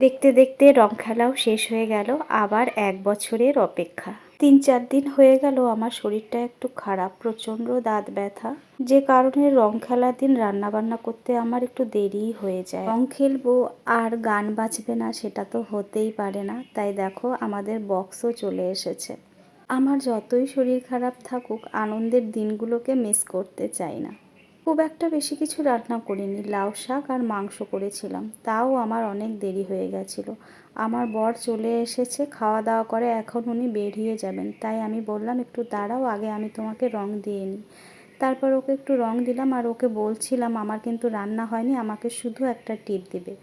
দেখতে দেখতে রং খেলাও শেষ হয়ে গেল, আবার 1 বছরের অপেক্ষা। 3-4 দিন হয়ে গেল আমার শরীরটা একটু খারাপ, প্রচণ্ড দাঁত ব্যথা, যে কারণে রং খেলার দিন রান্নাবান্না করতে আমার একটু দেরিই হয়ে যায়। রং খেলবো আর গান বাজবে না সেটা তো হতেই পারে না, তাই দেখো আমাদের বক্সও চলে এসেছে। আমার যতই শরীর খারাপ থাকুক আনন্দের দিনগুলোকে মিস করতে চাই না। খুব একটা বেশি কিছু রান্না করিনি, লাউ শাক আর মাংস করেছিলাম, তাও আমার অনেক দেরি হয়ে গেছিলো। আমার বর চলে এসেছে খাওয়া দাওয়া করে, এখন উনি বেরিয়ে যাবেন, তাই আমি বললাম একটু দাঁড়াও, আগে আমি তোমাকে রং দিয়ে নিই। তারপর ওকে একটু রং দিলাম আর ওকে বলছিলাম আমার কিন্তু রান্না হয়নি, আমাকে শুধু একটা টিপ দিবে।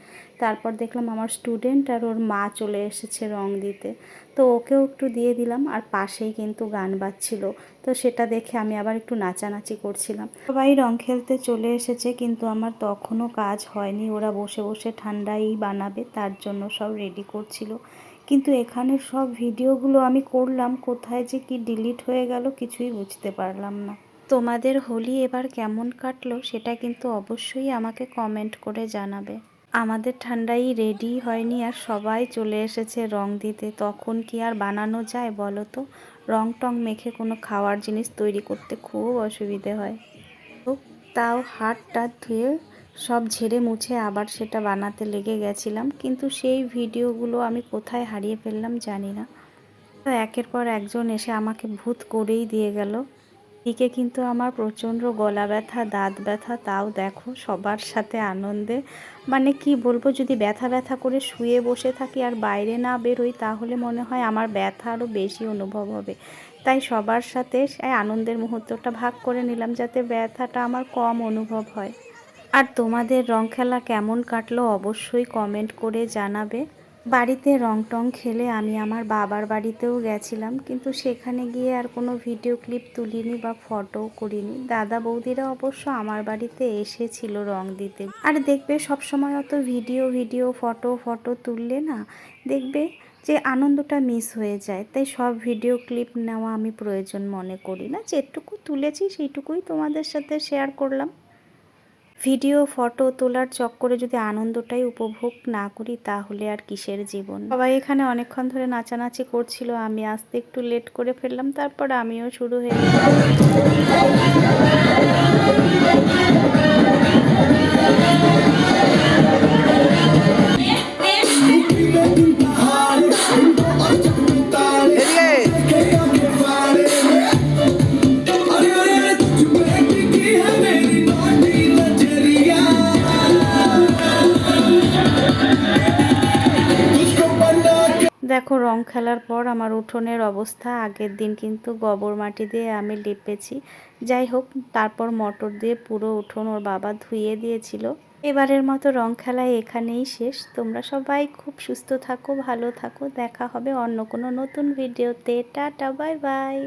তারপর দেখলাম আমার স্টুডেন্ট আর ওর মা চলে এসেছে রং দিতে, তো ওকেও একটু দিয়ে দিলাম। আর পাশেই কিন্তু গান বাজছিল, তো সেটা দেখে আমি আবার একটু নাচানাচি করছিলাম। সবাই রং খেলতে চলে এসেছে, কিন্তু আমার তখনও কাজ হয়নি। ওরা বসে বসে ঠান্ডাই বানাবে তার জন্য সব রেডি করছিল, কিন্তু এখানে সব ভিডিওগুলো আমি করলাম, কোথায় যে কি ডিলিট হয়ে গেল কিছুই বুঝতে পারলাম না। তোমাদের হোলি এবার কেমন কাটলো সেটা কিন্তু অবশ্যই আমাকে কমেন্ট করে জানাবে। আমাদের ঠান্ডাই রেডি হয়নি আর সবাই চলে এসেছে রং দিতে, তখন কি আর বানানো যায় বলো তো? রং টং মেখে কোনো খাওয়ার জিনিস তৈরি করতে খুব অসুবিধে হয়। তো তাও হাত টাত ধুয়ে সব ঝেড়ে মুছে আবার সেটা বানাতে লেগে গেছিলাম, কিন্তু সেই ভিডিওগুলো আমি কোথায় হারিয়ে ফেললাম জানি না। তো একের পর একজন এসে আমাকে ভূত করেই দিয়ে গেল। এদিকে কিন্তু আমার প্রচণ্ড গলা ব্যথা, দাঁত ব্যথা, তাও দেখো সবার সাথে আনন্দে, মানে কি বলবো, যদি ব্যথা ব্যথা করে শুয়ে বসে থাকি আর বাইরে না বেরোই তাহলে মনে হয় আমার ব্যথা আরও বেশি অনুভব হবে। তাই সবার সাথে আনন্দের মুহূর্তটা ভাগ করে নিলাম যাতে ব্যথাটা আমার কম অনুভব হয়। আর তোমাদের রং খেলা কেমন কাটলো অবশ্যই কমেন্ট করে জানাবে। বাড়িতে রং টং খেলে আমি আমার বাবার বাড়িতেও গেছিলাম, কিন্তু সেখানে গিয়ে আর কোনো ভিডিও ক্লিপ তুলিনি বা ফটোও করিনি। দাদা বৌদিরা অবশ্য আমার বাড়িতে এসেছিল রং দিতে। আর দেখবে সবসময় অত ভিডিও ভিডিও ফটো ফটো তুললে না, দেখবে যে আনন্দটা মিস হয়ে যায়। তাই সব ভিডিও ক্লিপ নেওয়া আমি প্রয়োজন মনে করি না, যেটুকু তুলেছি সেইটুকুই তোমাদের সাথে শেয়ার করলাম। ভিডিও ফটো তোলার চক্করে যদি আনন্দটাই উপভোগ না করি তাহলে আর কিসের জীবন। সবাই এখানে অনেকক্ষণ ধরে নাচানাচি করছিল, আমি আসতে একটু লেট করে ফেললাম, তারপর আমিও শুরু হয়ে দেখো রং খেলার পর আমার উঠোনের অবস্থা। আগের দিন কিন্তু গোবর মাটি দিয়ে আমি লিপেছি, যাই হোক তারপর মোটর দিয়ে পুরো উঠোন ওর বাবা ধুইয়ে দিয়েছিল। এবারের মতো রং খেলায় এখানেই শেষ। তোমরা সবাই খুব সুস্থ থাকো, ভালো থাকো, দেখা হবে অন্য কোনো নতুন ভিডিওতে। Tata, bye bye.